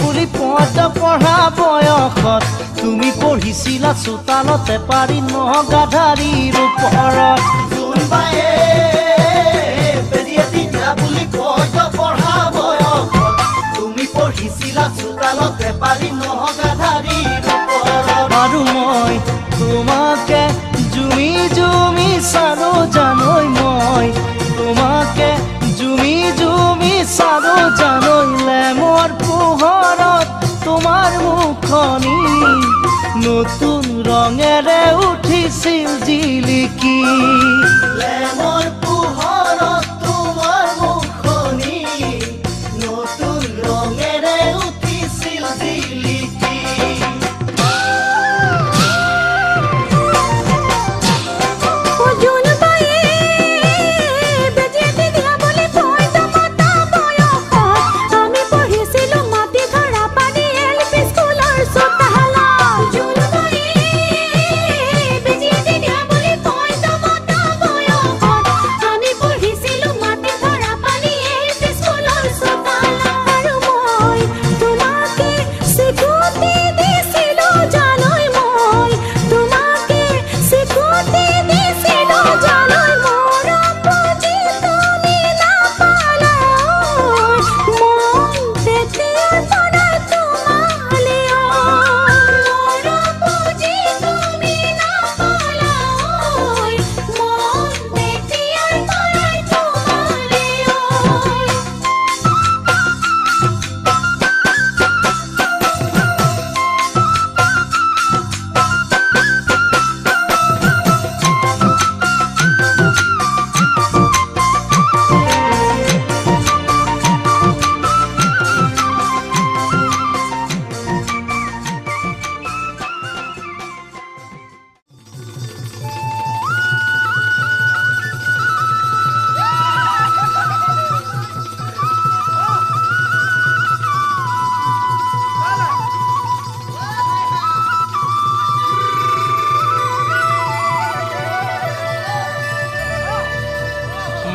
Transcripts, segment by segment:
বুলি পদ পঢ়া বয়সত তুমি পঢ়িছিলা চোতালতে পাৰি নগাধাৰীৰ ওপৰত কোনবায়ে বেজিয়াতি দিয়া বুলি পদ পঢ়া বয়সত তুমি পঢ়িছিলা চোতালতে পাৰি নগাধাৰীৰ ওপৰত আৰু মই তোমাকে জুমি জুমি চালো জানৈ মই তোমাকে জুমি জুমি চালো জানৈ লেমৰ পোহৰত তোমাৰ মুখনি নতুন ৰঙেৰে উঠিছিল জিলিকি লেমৰ পোহৰত তোমাৰ মুখনি নতুন ৰঙেৰে উঠিছিল জিলিকি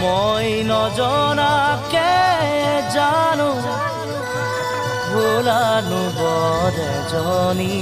মই নজনাকে জানো ভোলানো বৰ এজনী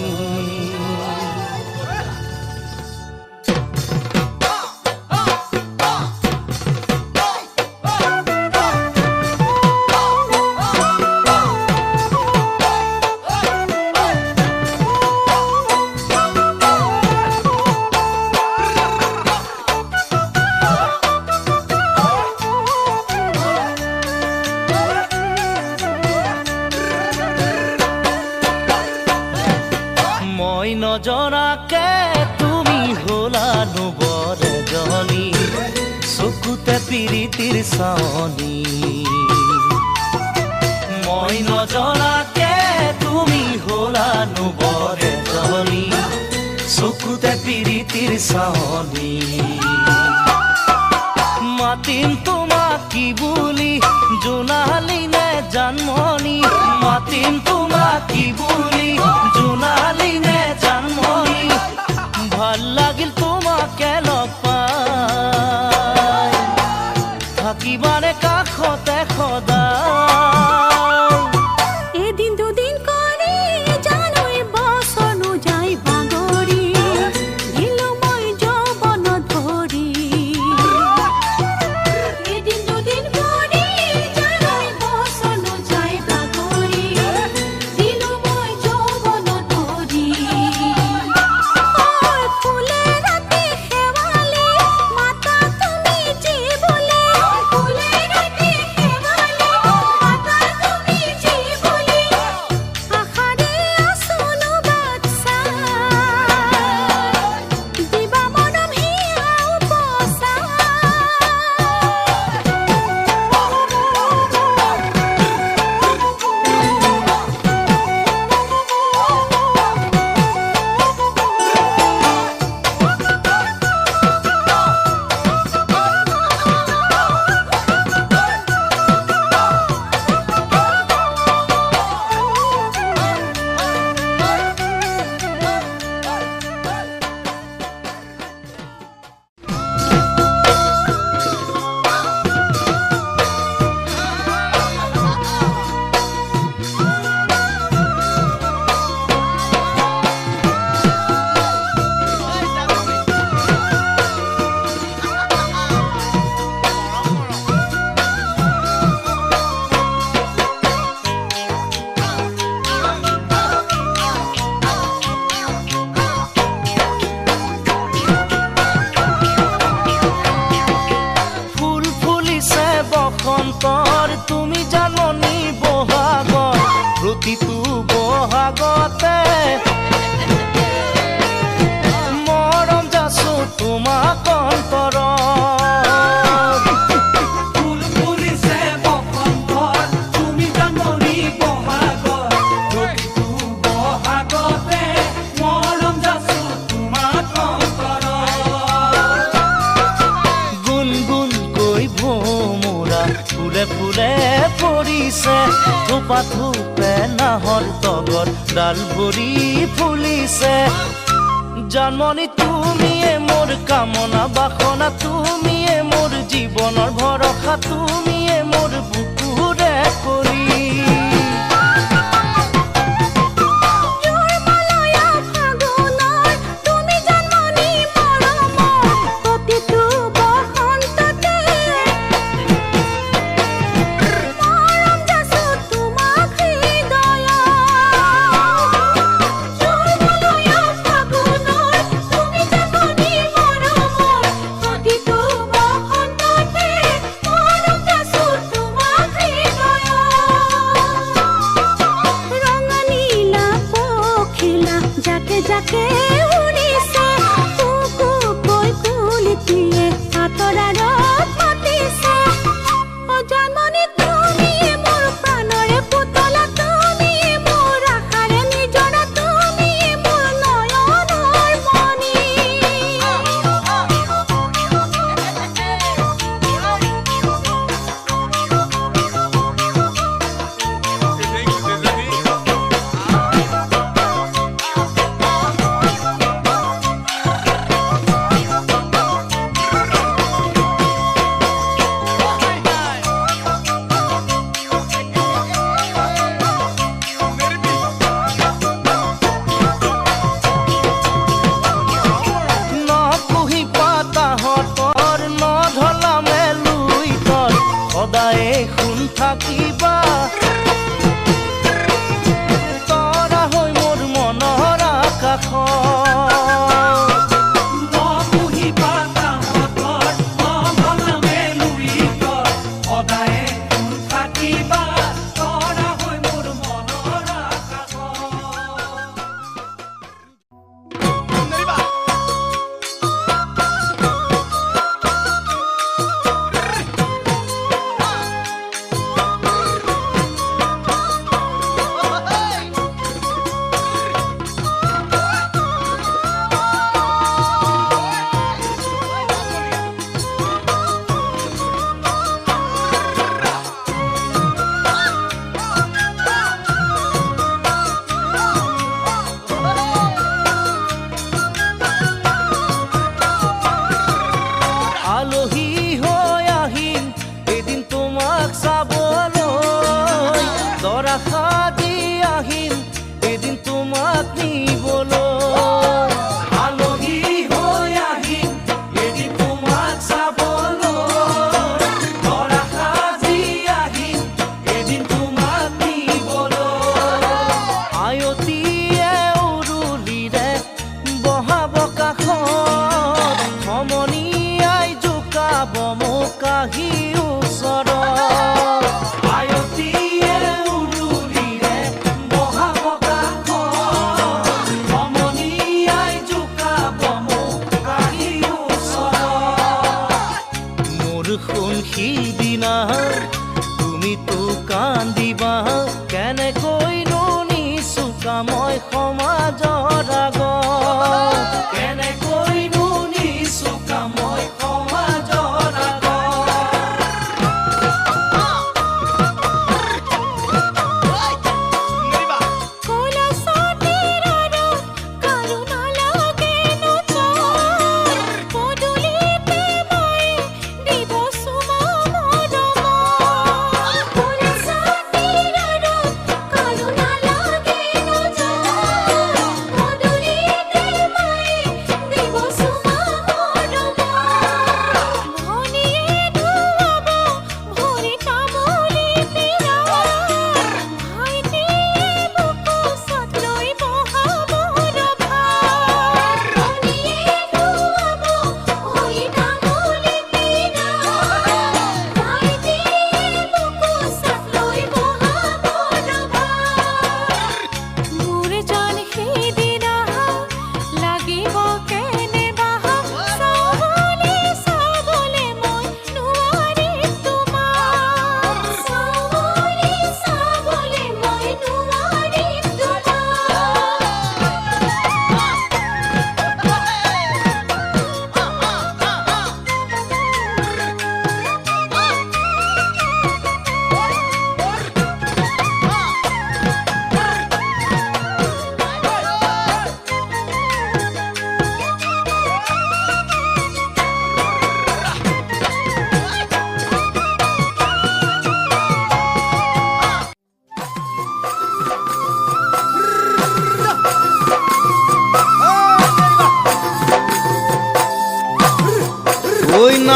নজনাকে তুমি হলানো বৰ এজনী চকুতে পিৰিতিৰ চাৱনী মই নজনাকে তুমি হলানো বৰ এজনী চকুতে পিৰিতিৰ চাৱনী মাতিম তোমাক কি বুলি জোনালী নে জানমণি মাতিম তোমাক কি বুলি জোনালী নে জানমণি ভাল লাগিল তোমাকে লগ পাই থাকিবানে কাষতে সদায় এদিন দুদিন কৰি জানৈ বছৰ নোযায় বাগৰি দিলো মই যৌৱন ধৰি এদিন দুদিন কৰি জানৈ বছৰ নোযায় বাগৰি দিলো মই বহাগতে মৰম যাচো তোমাক অন্তৰত ফুল ফুলিছে বসন্তৰ তুমি জানমণি বহাগত প্ৰতিটো বহাগতে মৰম যাচো তোমাক অন্তৰত গুণগুণকৈ ভোমোৰা ফুলে ফুলে পৰিছে থোপা থোপে নাহৰ তগৰ ডাল ভৰি ফুলিছে জানমণি তুমিয়ে মোৰ কামনা বাসনা তুমিয়ে মোৰ জীৱনৰ ভৰসা তুমিয়ে মোৰ বুকুৰে কৰি জোৰ মলয়া ফাগুনৰ তুমি জানমণি মৰমৰ প্ৰতিটো বসন্ততে মৰম যাচো তোমাক হৃদয়ত জোৰ মলয়া ফাগুনৰ তুমি জানমণি মৰমৰ প্ৰতিটো বসন্ততে মৰম যাচো তোমাক হৃদয়ত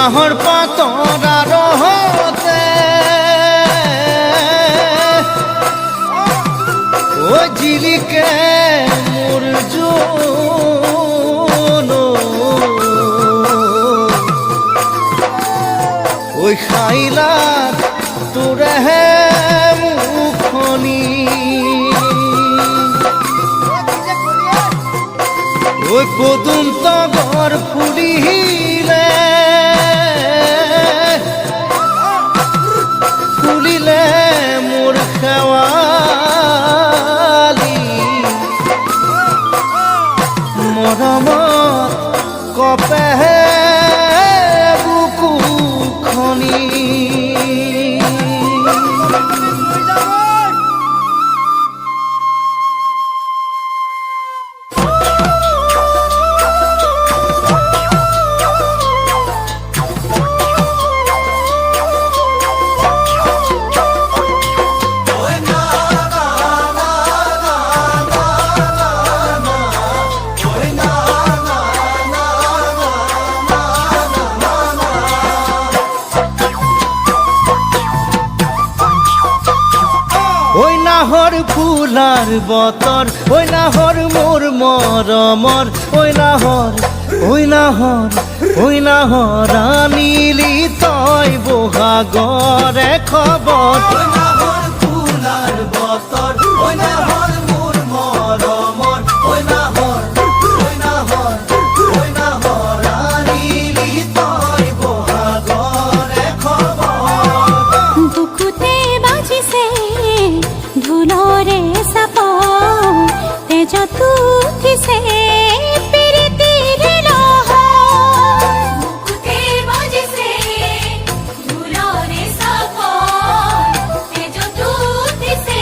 বাঁহৰ পাতৰ আৰহতে ঐ জিলিকে মোৰ জোন ঐ খাইলাক তোৰেহে মুখনি ঐ পদুম তগৰ ফুলিলে ফুলিলে মোৰ খেৱালি মৰমত কপেহে বুকুখনি ঐ নাহৰ ফুলাৰ বতৰ ঐ নাহৰ মোৰ মৰমৰ ঐ নাহৰ আনিলি তই বহাগৰে খবৰ ঐ নাহৰ ফুলাৰ বতৰ ঐ নাহৰ মোৰ মৰমৰ ঐ নাহৰ আনিলি তই বহাগৰে খবৰ বুকুতে বাজিছে ঢোলৰে চাপ তেজত উঠিছে প্ৰীতিৰ লহৰ বুকুতে বাজিছে ঢোলৰে চাপ তেজত উঠিছে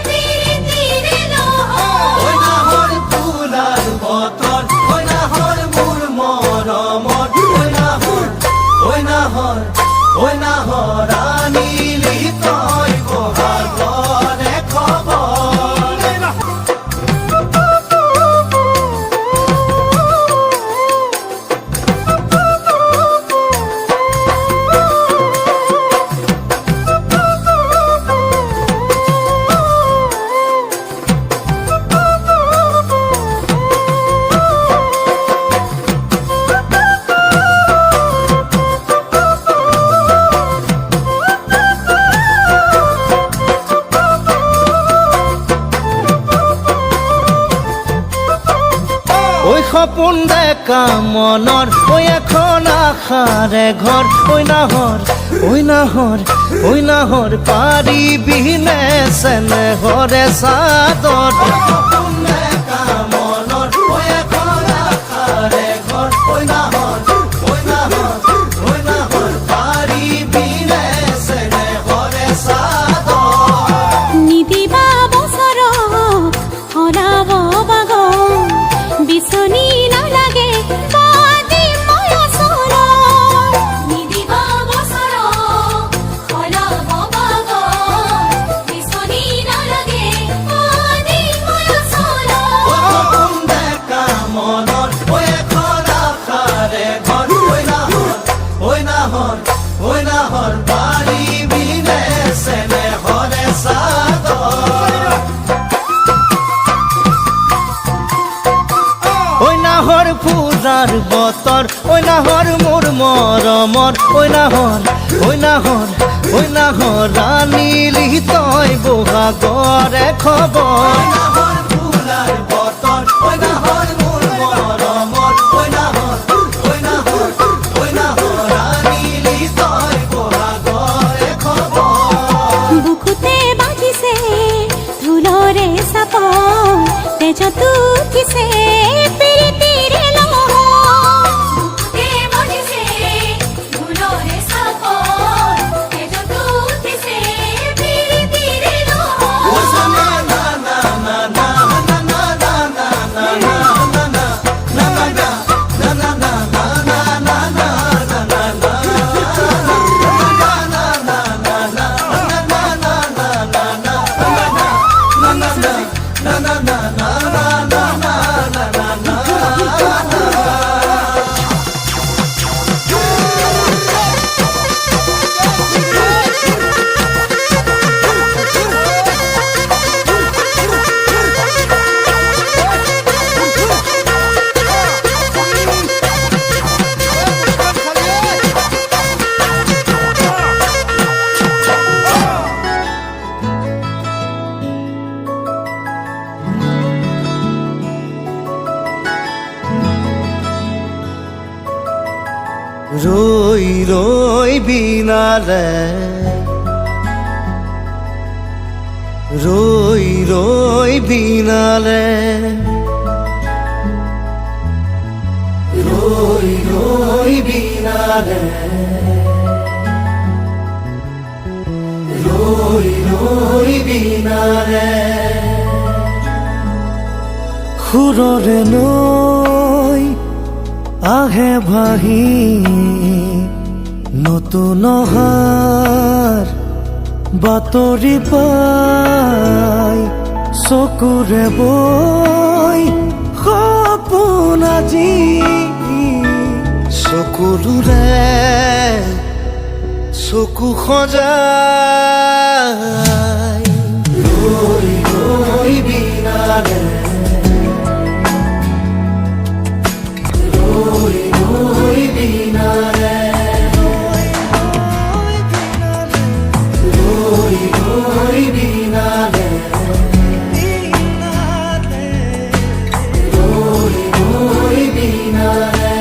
প্ৰীতিৰ লহৰ ঐ নাহৰ ফুলাৰ বতৰ ঐ নাহৰ মোৰ মৰমৰ ঐ নাহৰ আনিলি তই বহাগৰে খবৰ ঐ সপোন ডেকা মনৰ ঐ এখন আশাৰে ঘৰ ঐ নাহৰ পাৰিবিনে চেনেহৰে চাদৰ সপোন ডেকা মনৰ ঐ এখন আশাৰে ঘৰ ঐ নাহৰ পাৰিবিনে চেনেহৰে চাদৰ নিদিবা বছৰ হৰাব বাগ বিচনী নালাগে বাদি মই ওচৰ নিদিবা বছৰ হৰাব বাগ বিচনী নালাগে বাদি মই ওচৰ সপোন ডেকা মনৰ ঐ এখন আশাৰে ঘৰ ঐ নাহৰ পাৰিবিনে চেনেহৰে চাদৰ ঐ নাহৰ ফুলাৰ বতৰ ঐ নাহৰ মোৰ মৰমৰ ঐ নাহৰ আনিলি তই বহাগৰে খবৰ নাহৰ ফুলাৰ বতৰ ঐ নাহৰ মোৰ মৰমৰ ঐ নাহৰ আনিলি তই বহাগৰে খবৰ বুকুতে বাজিছে ঢোলৰে চাপ তেজত উঠিছে প্ৰীতিৰ লহৰ বুকুতে বাজিছে ঢোলৰে চাপ তেজত উঠিছে প্ৰীতিৰ লহৰ ৰই বিনালে ৰই বিনালে ৰই বিনালে ৰই বিনালে সুৰৰে নৈ আহে ভাহি নতুন অহাৰ বাতৰি পাই চকুৰে বৈ সপোন আজি চকুলোৰে চকু সজাই ৰৈ বিনালে ৰই বিনালে ৰই বিনালে ৰই বিনালে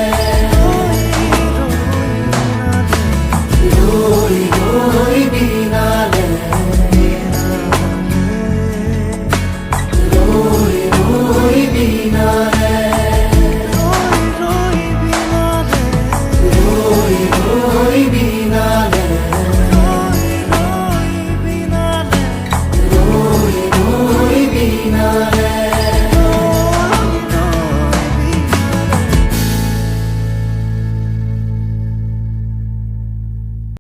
ৰই বিনালে ৰই বিনালে